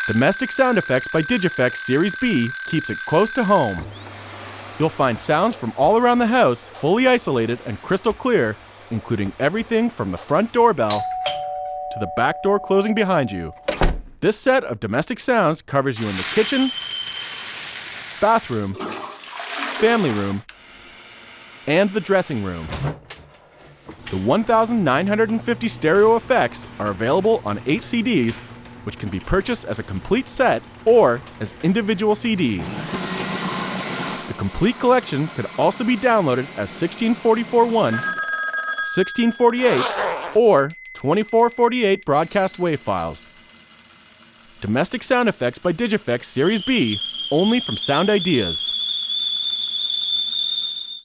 Domestic Sound Effects by Digifx Series B keeps it close to home. You'll find sounds from all around the house fully isolated and crystal clear, including everything from the front doorbell to the back door closing behind you. This set of domestic sounds covers you in the kitchen, bathroom, family room, and the dressing room. The 1,950 stereo effects are available on 8 CDs, which can be purchased as a complete set or as individual CDs. The complete collection could also be downloaded as 1644.1, 1648, or 2448 broadcast WAV files. Domestic Sound Effects by Digifx Series B, only from Sound Ideas.